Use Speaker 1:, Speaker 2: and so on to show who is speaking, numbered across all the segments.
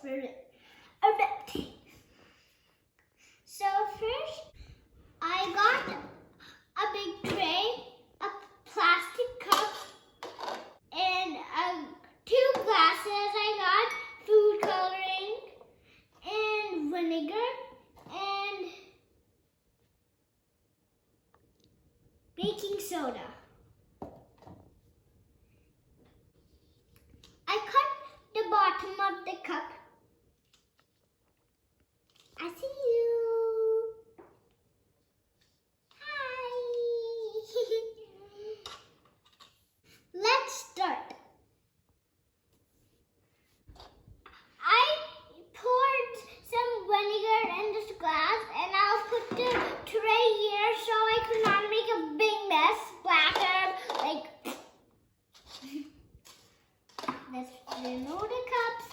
Speaker 1: erupting. So first, I got a big tray, a plastic cup, and 2 glasses. I got food coloring and vinegar and baking soda. I cut the bottom of the cup. I see you. Hi. Let's start. I poured some vinegar in this glass and I'll put the tray here so I could not make a big mess, splatter, like let's remove the cups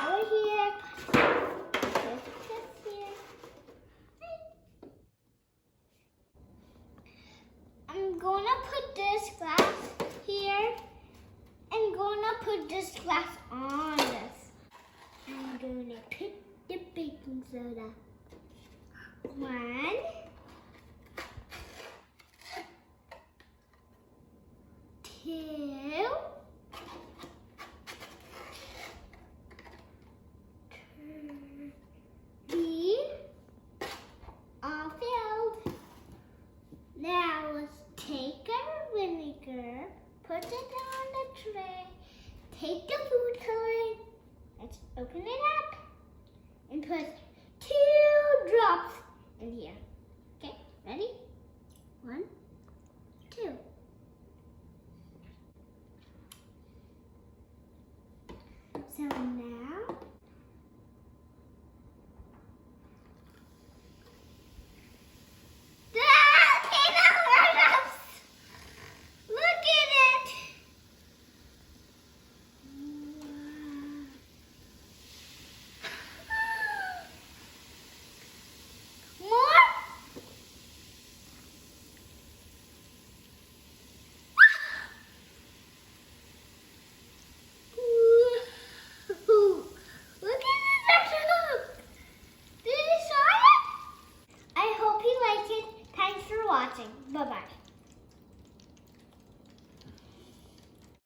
Speaker 1: over here. Put this here. I'm gonna put this glass here and gonna put this glass on this. I'm gonna put the baking soda. 1, 2, 3, all filled. Now let's take our vinegar, put it on the tray, take the food coloring, let's open it up, and put 2 drops in here. Okay, ready? 1, 2.